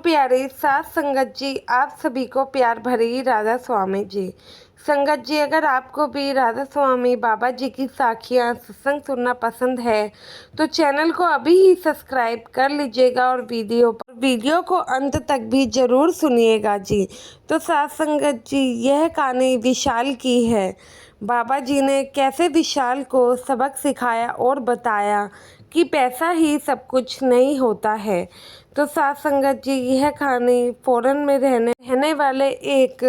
प्यारे साथ संगत जी, आप सभी को प्यार भरी राधा स्वामी जी। संगत जी, अगर आपको भी राधा स्वामी बाबा जी की साखियाँ सत्संग सुनना पसंद है तो चैनल को अभी ही सब्सक्राइब कर लीजिएगा और वीडियो को अंत तक भी ज़रूर सुनिएगा जी। तो साथ संगत जी, यह कहानी विशाल की है। बाबा जी ने कैसे विशाल को सबक सिखाया और बताया कि पैसा ही सब कुछ नहीं होता है। तो साथ संगत जी, यह कहानी फॉरेन में रहने वाले एक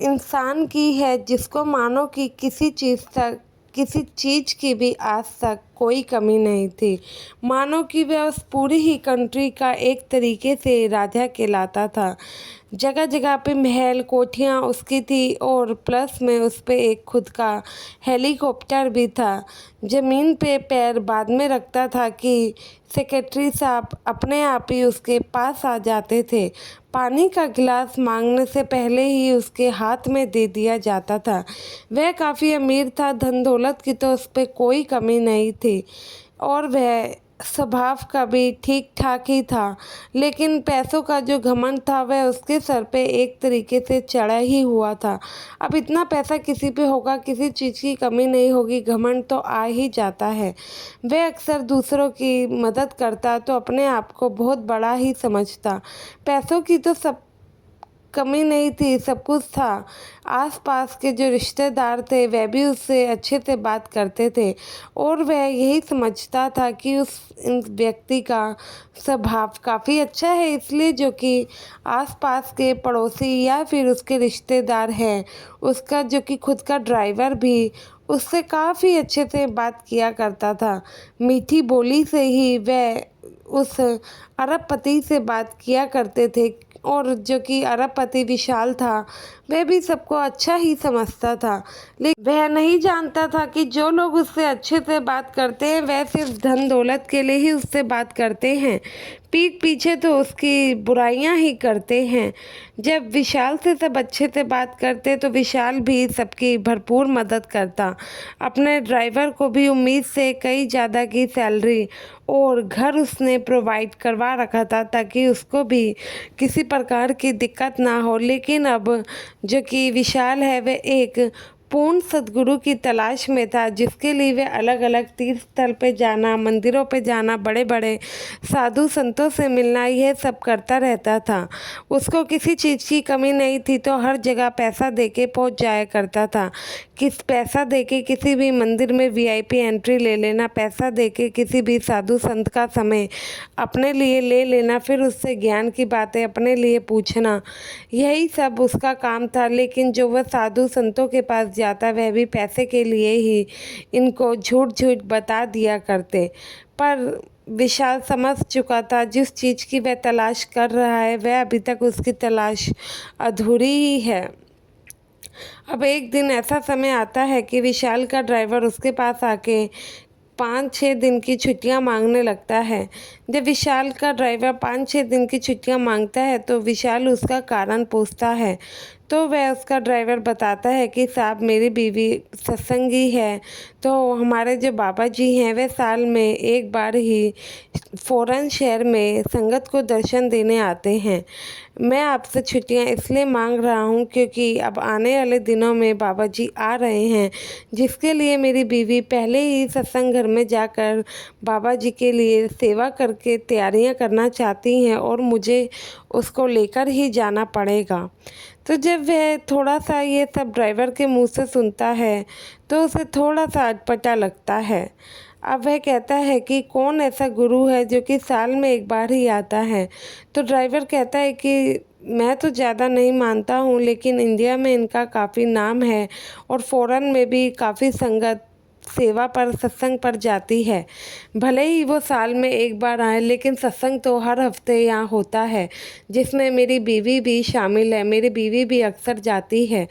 इंसान की है जिसको मानो कि किसी चीज़ की भी आज तक कोई कमी नहीं थी। मानो कि वह उस पूरी ही कंट्री का एक तरीके से राजा कहलाता था। जगह जगह पे महल कोठियाँ उसकी थी और प्लस में उस पे एक खुद का हेलीकॉप्टर भी था। ज़मीन पे पैर बाद में रखता था कि सेक्रेटरी साहब अपने आप ही उसके पास आ जाते थे। पानी का गिलास मांगने से पहले ही उसके हाथ में दे दिया जाता था। वह काफ़ी अमीर था, धन दौलत की तो उस पर कोई कमी नहीं थी और वह स्वभाव का भी ठीक ठाक ही था, लेकिन पैसों का जो घमंड था वह उसके सर पे एक तरीके से चढ़ा ही हुआ था। अब इतना पैसा किसी पे होगा, किसी चीज़ की कमी नहीं होगी, घमंड तो आ ही जाता है। वह अक्सर दूसरों की मदद करता तो अपने आप को बहुत बड़ा ही समझता। पैसों की तो सब कमी नहीं थी, सब कुछ था। आसपास के जो रिश्तेदार थे वह भी उससे अच्छे से बात करते थे और वह यही समझता था कि उस व्यक्ति का स्वभाव काफ़ी अच्छा है, इसलिए जो कि आसपास के पड़ोसी या फिर उसके रिश्तेदार हैं, उसका जो कि खुद का ड्राइवर भी उससे काफ़ी अच्छे से बात किया करता था। मीठी बोली से ही वह उस अरबपति से बात किया करते थे और जो कि अरबपति विशाल था वह भी सबको अच्छा ही समझता था, लेकिन वह नहीं जानता था कि जो लोग उससे अच्छे से बात करते हैं वह सिर्फ धन दौलत के लिए ही उससे बात करते हैं, पीठ पीछे तो उसकी बुराइयां ही करते हैं। जब विशाल से सब अच्छे से बात करते तो विशाल भी सबकी भरपूर मदद करता। अपने ड्राइवर को भी उम्मीद से कई ज़्यादा की सैलरी और घर उसने प्रोवाइड करवा रखा था ताकि उसको भी किसी प्रकार की दिक्कत ना हो। लेकिन अब जो कि विशाल है वह एक पूर्ण सद्गुरु की तलाश में था, जिसके लिए वे अलग अलग तीर्थ स्थल पे जाना, मंदिरों पे जाना, बड़े बड़े साधु संतों से मिलना, यह सब करता रहता था। उसको किसी चीज़ की कमी नहीं थी तो हर जगह पैसा देके पहुंच जाया करता था। पैसा देके किसी भी मंदिर में वीआईपी एंट्री ले लेना, पैसा देके किसी भी साधु संत का समय अपने लिए ले लेना, फिर उससे ज्ञान की बातें अपने लिए पूछना, यही सब उसका काम था। लेकिन जो वह साधु संतों के पास जाता वह भी पैसे के लिए ही इनको झूठ झूठ बता दिया करते। पर विशाल समझ चुका था जिस चीज़ की वह तलाश कर रहा है वह अभी तक उसकी तलाश अधूरी ही है। अब एक दिन ऐसा समय आता है कि विशाल का ड्राइवर उसके पास आके 5-6 दिन की छुट्टियां मांगने लगता है। जब विशाल का ड्राइवर 5-6 दिन की छुट्टियां मांगता है तो विशाल उसका कारण पूछता है तो वह उसका ड्राइवर बताता है कि साहब, मेरी बीवी सत्संगी है, तो हमारे जो बाबा जी हैं वे साल में एक बार ही फ़ॉरेन शहर में संगत को दर्शन देने आते हैं। मैं आपसे छुट्टियां इसलिए मांग रहा हूं क्योंकि अब आने वाले दिनों में बाबा जी आ रहे हैं, जिसके लिए मेरी बीवी पहले ही सत्संग घर में जाकर बाबा जी के लिए सेवा करके तैयारियां करना चाहती हैं और मुझे उसको लेकर ही जाना पड़ेगा। तो जब वह थोड़ा सा ये सब ड्राइवर के मुंह से सुनता है तो उसे थोड़ा सा अटपटा लगता है। अब वह कहता है कि कौन ऐसा गुरु है जो कि साल में एक बार ही आता है। तो ड्राइवर कहता है कि मैं तो ज़्यादा नहीं मानता हूँ, लेकिन इंडिया में इनका काफ़ी नाम है और फ़ॉरेन में भी काफ़ी संगत सेवा पर सत्संग पर जाती है। भले ही वो साल में एक बार आए, लेकिन सत्संग तो हर हफ्ते यहाँ होता है, जिसमें मेरी बीवी भी शामिल है। मेरी बीवी भी अक्सर जाती है,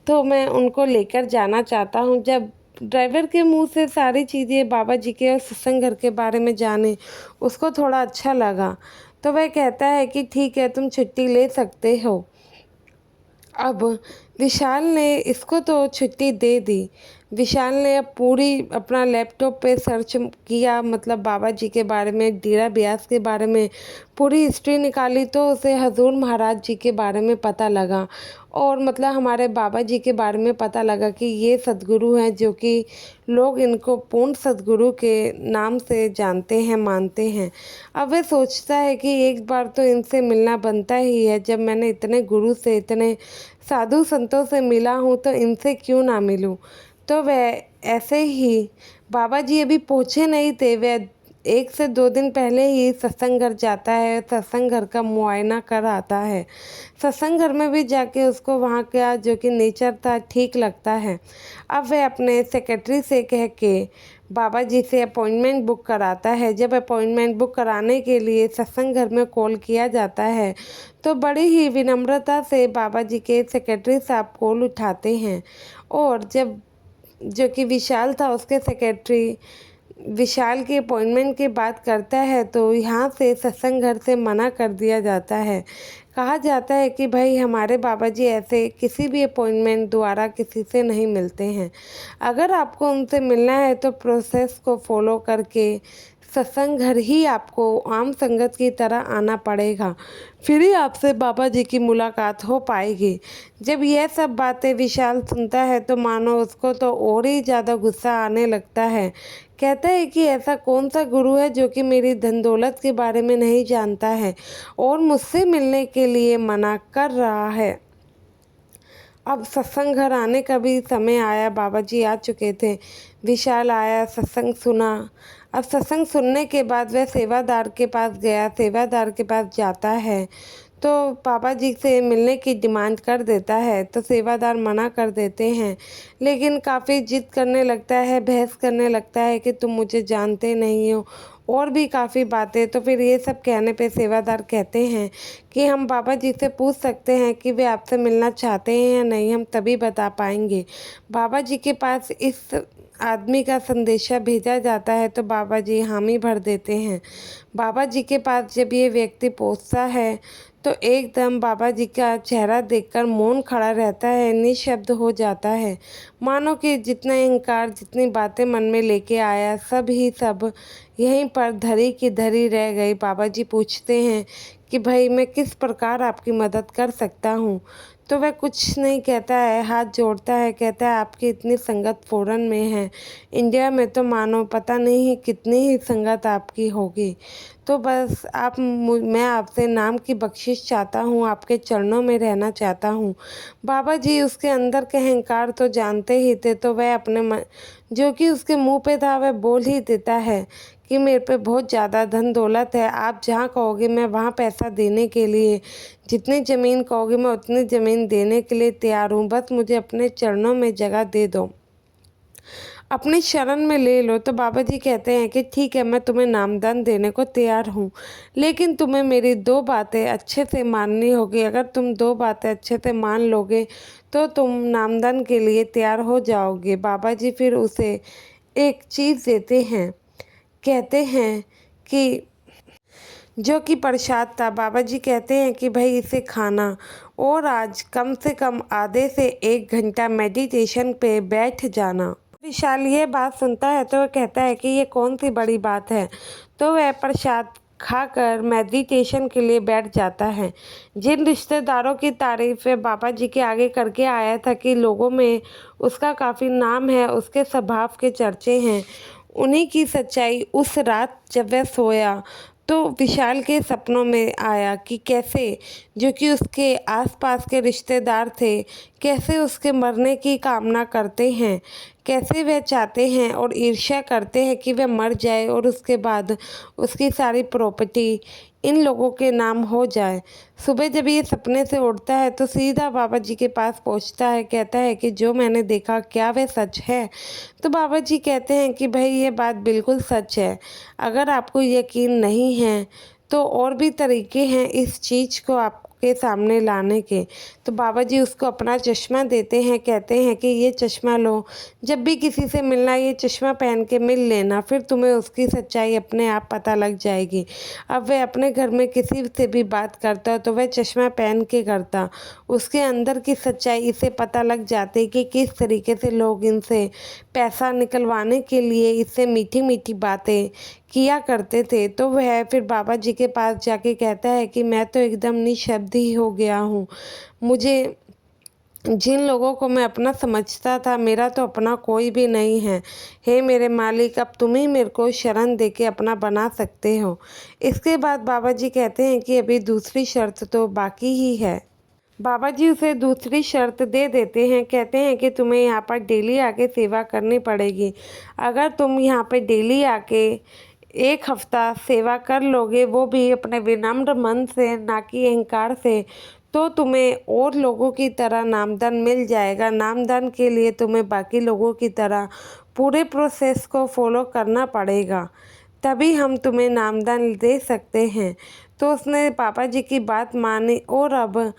तो मैं उनको लेकर जाना चाहता हूँ। जब ड्राइवर के मुंह से सारी चीज़ें बाबा जी के और सत्संग घर के बारे में जाने, उसको थोड़ा अच्छा लगा, तो वह कहता है कि ठीक है, तुम छुट्टी ले सकते हो। अब विशाल ने इसको तो छुट्टी दे दी। विशाल ने अब पूरी अपना लैपटॉप पे सर्च किया, मतलब बाबा जी के बारे में, डेरा ब्यास के बारे में पूरी हिस्ट्री निकाली, तो उसे हजूर महाराज जी के बारे में पता लगा। और मतलब हमारे बाबा जी के बारे में पता लगा कि ये सद्गुरु हैं, जो कि लोग इनको पूर्ण सद्गुरु के नाम से जानते हैं, मानते हैं। अब वह सोचता है कि एक बार तो इनसे मिलना बनता ही है। जब मैंने इतने गुरु से, इतने साधु संतों से मिला हूँ, तो इनसे क्यों ना मिलूँ। तो वह ऐसे ही, बाबा जी अभी पहुँचे नहीं थे, वह 1 से 2 दिन पहले ही सत्संग घर जाता है, सत्संग घर का मुआयना कर आता है। सत्संग घर में भी जाके उसको वहाँ का जो कि नेचर था ठीक लगता है। अब वह अपने सेक्रेटरी से कह के बाबा जी से अपॉइंटमेंट बुक कराता है। जब अपॉइंटमेंट बुक कराने के लिए सत्संग घर में कॉल किया जाता है, तो बड़ी ही विनम्रता से बाबा जी के सेक्रेटरी साहब कॉल उठाते हैं। और जब जो कि विशाल था, उसके सेक्रेटरी विशाल की अपॉइंटमेंट की बात करता है, तो यहाँ से सत्संग घर से मना कर दिया जाता है। कहा जाता है कि भाई हमारे बाबा जी ऐसे किसी भी अपॉइंटमेंट द्वारा किसी से नहीं मिलते हैं। अगर आपको उनसे मिलना है तो प्रोसेस को फॉलो करके सत्संग घर ही आपको आम संगत की तरह आना पड़ेगा, फिर ही आपसे बाबा जी की मुलाकात हो पाएगी। जब यह सब बातें विशाल सुनता है, तो मानो उसको तो और ही ज़्यादा गुस्सा आने लगता है। कहता है कि ऐसा कौन सा गुरु है जो कि मेरी धन दौलत के बारे में नहीं जानता है और मुझसे मिलने के लिए मना कर रहा है। अब सत्संग घर आने का भी समय आया, बाबा जी आ चुके थे। विशाल आया, सत्संग सुना। अब सत्संग सुनने के बाद वह सेवादार के पास गया, सेवादार के पास जाता है, तो पापा जी से मिलने की डिमांड कर देता है, तो सेवादार मना कर देते हैं। लेकिन काफ़ी जिद करने लगता है, बहस करने लगता है कि तुम मुझे जानते नहीं हो, और भी काफ़ी बातें। तो फिर ये सब कहने पे सेवादार कहते हैं कि हम बाबा जी से पूछ सकते हैं कि वे आपसे मिलना चाहते हैं या नहीं, हम तभी बता पाएंगे। बाबा जी के पास इस आदमी का संदेशा भेजा जाता है, तो बाबा जी हामी भर देते हैं। बाबा जी के पास जब ये व्यक्ति पहुंचता है, तो एकदम बाबा जी का चेहरा देखकर मौन खड़ा रहता है, निशब्द हो जाता है। मानो कि जितना इनकार, जितनी बातें मन में लेके आया, सब ही सब यहीं पर धरी की धरी रह गई। बाबा जी पूछते हैं कि भाई मैं किस प्रकार आपकी मदद कर सकता हूँ। तो वह कुछ नहीं कहता है, हाथ जोड़ता है, कहता है आपकी इतनी संगत फ़ॉरेन में है, इंडिया में तो मानो पता नहीं कितनी ही संगत आपकी होगी। तो बस मैं आपसे नाम की बख्शिश चाहता हूँ, आपके चरणों में रहना चाहता हूँ। बाबा जी उसके अंदर के अहंकार तो जानते ही थे, तो वह अपने मन जो कि उसके मुंह पे था वह बोल ही देता है कि मेरे पे बहुत ज़्यादा धन दौलत है, आप जहाँ कहोगे मैं वहाँ पैसा देने के लिए, जितनी ज़मीन कहोगे मैं उतनी ज़मीन देने के लिए तैयार हूँ, बस मुझे अपने चरणों में जगह दे दो, अपनी शरण में ले लो। तो बाबा जी कहते हैं कि ठीक है, मैं तुम्हें नामदान देने को तैयार हूँ, लेकिन तुम्हें मेरी 2 बातें अच्छे से माननी होगी। अगर तुम 2 बातें अच्छे से मान लोगे, तो तुम नामदान के लिए तैयार हो जाओगे। बाबा जी फिर उसे एक चीज़ देते हैं, कहते हैं कि जो कि प्रसाद था। बाबा जी कहते हैं कि भाई इसे खाना, और आज कम से कम आधे से 1 घंटा मेडिटेशन पे बैठ जाना। विशाल ये बात सुनता है, तो वह कहता है कि ये कौन सी बड़ी बात है। तो वह प्रसाद खाकर मेडिटेशन के लिए बैठ जाता है। जिन रिश्तेदारों की तारीफ वह बाबा जी के आगे करके आया था कि लोगों में उसका काफ़ी नाम है, उसके स्वभाव के चर्चे हैं, उन्हीं की सच्चाई उस रात जब वह सोया, तो विशाल के सपनों में आया कि कैसे जो कि उसके आसपास के रिश्तेदार थे, कैसे उसके मरने की कामना करते हैं, कैसे वह चाहते हैं और ईर्ष्या करते हैं कि वह मर जाए और उसके बाद उसकी सारी प्रॉपर्टी इन लोगों के नाम हो जाए। सुबह जब ये सपने से उठता है, तो सीधा बाबा जी के पास पहुंचता है, कहता है कि जो मैंने देखा क्या वह सच है। तो बाबा जी कहते हैं कि भाई ये बात बिल्कुल सच है, अगर आपको यकीन नहीं है तो और भी तरीके हैं इस चीज़ को आपके उसके सामने लाने के। तो बाबा जी उसको अपना चश्मा देते हैं, कहते हैं कि ये चश्मा लो, जब भी किसी से मिलना ये चश्मा पहन के मिल लेना, फिर तुम्हें उसकी सच्चाई अपने आप पता लग जाएगी। अब वह अपने घर में किसी से भी बात करता तो वह चश्मा पहन के करता, उसके अंदर की सच्चाई इसे पता लग जाती कि किस तरीके से लोग इनसे पैसा निकलवाने के लिए इससे मीठी मीठी बातें किया करते थे। तो वह फिर बाबा जी के पास जाके कहता है कि मैं तो एकदम निःशब्द ही हो गया हूँ। मुझे जिन लोगों को मैं अपना समझता था, मेरा तो अपना कोई भी नहीं है। हे मेरे मालिक, अब तुम ही मेरे को शरण दे के अपना बना सकते हो। इसके बाद बाबा जी कहते हैं कि अभी दूसरी शर्त तो बाकी ही है। बाबा जी उसे दूसरी शर्त दे देते हैं, कहते हैं कि तुम्हें यहाँ पर डेली आके सेवा करनी पड़ेगी। अगर तुम यहाँ पे डेली आके 1 हफ्ता सेवा कर लोगे, वो भी अपने विनम्र मन से, ना कि अहंकार से, तो तुम्हें और लोगों की तरह नामदान मिल जाएगा। नामदान के लिए तुम्हें बाकी लोगों की तरह पूरे प्रोसेस को फॉलो करना पड़ेगा, तभी हम तुम्हें नामदान दे सकते हैं। तो उसने पापा जी की बात मानी और अब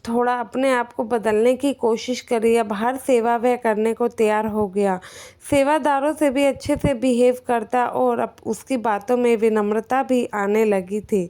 थोड़ा अपने आप को बदलने की कोशिश करी। अब हर सेवा वह करने को तैयार हो गया, सेवादारों से भी अच्छे से बिहेव करता और अब उसकी बातों में विनम्रता भी आने लगी थी।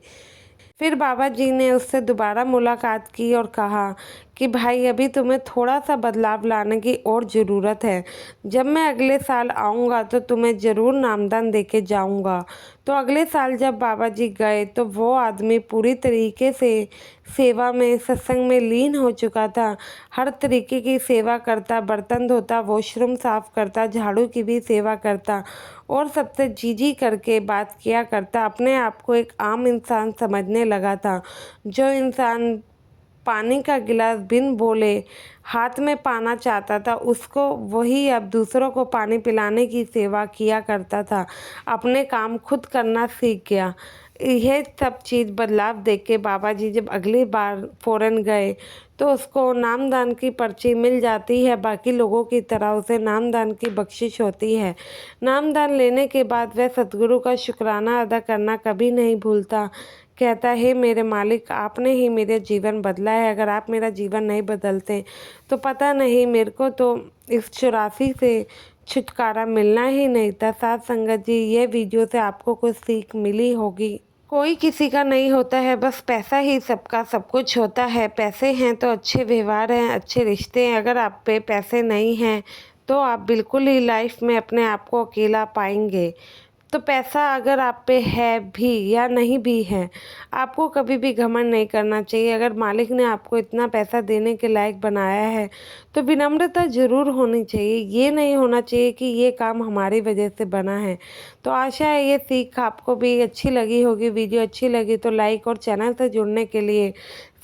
फिर बाबा जी ने उससे दोबारा मुलाकात की और कहा कि भाई अभी तुम्हें थोड़ा सा बदलाव लाने की और ज़रूरत है। जब मैं अगले साल आऊँगा तो तुम्हें ज़रूर नामदान दे के जाऊँगा। तो अगले साल जब बाबा जी गए तो वो आदमी पूरी तरीके से सेवा में, सत्संग में लीन हो चुका था। हर तरीके की सेवा करता, बर्तन धोता, वॉशरूम साफ़ करता, झाड़ू की भी सेवा करता और सबसे जी करके बात किया करता। अपने आप को एक आम इंसान समझने लगा था। जो इंसान पानी का गिलास बिन बोले हाथ में पाना चाहता था, उसको वही अब दूसरों को पानी पिलाने की सेवा किया करता था। अपने काम खुद करना सीख गया। यह सब चीज़ बदलाव देख के बाबा जी जब अगली बार फ़ौरन गए तो उसको नामदान की पर्ची मिल जाती है। बाकी लोगों की तरह उसे नामदान की बख्शिश होती है। नामदान लेने के बाद वह सद्गुरु का शुक्राना अदा करना कभी नहीं भूलता। कहता है, मेरे मालिक, आपने ही मेरा जीवन बदला है। अगर आप मेरा जीवन नहीं बदलते तो पता नहीं मेरे को तो इस 84 से छुटकारा मिलना ही नहीं था। साथ संगत जी, ये वीडियो से आपको कुछ सीख मिली होगी। कोई किसी का नहीं होता है, बस पैसा ही सबका सब कुछ होता है। पैसे हैं तो अच्छे व्यवहार हैं, अच्छे रिश्ते हैं। अगर आप पे पैसे नहीं हैं तो आप बिल्कुल ही लाइफ में अपने आप को अकेला पाएंगे। तो पैसा अगर आप पे है भी या नहीं भी है, आपको कभी भी घमंड नहीं करना चाहिए। अगर मालिक ने आपको इतना पैसा देने के लायक बनाया है तो विनम्रता ज़रूर होनी चाहिए। ये नहीं होना चाहिए कि ये काम हमारी वजह से बना है। तो आशा है ये सीख आपको भी अच्छी लगी होगी। वीडियो अच्छी लगी तो लाइक और चैनल से जुड़ने के लिए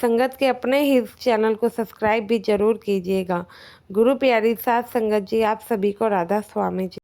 संगत के अपने ही चैनल को सब्सक्राइब भी ज़रूर कीजिएगा। गुरु प्यारी साथ संगत जी, आप सभी को राधा स्वामी जी।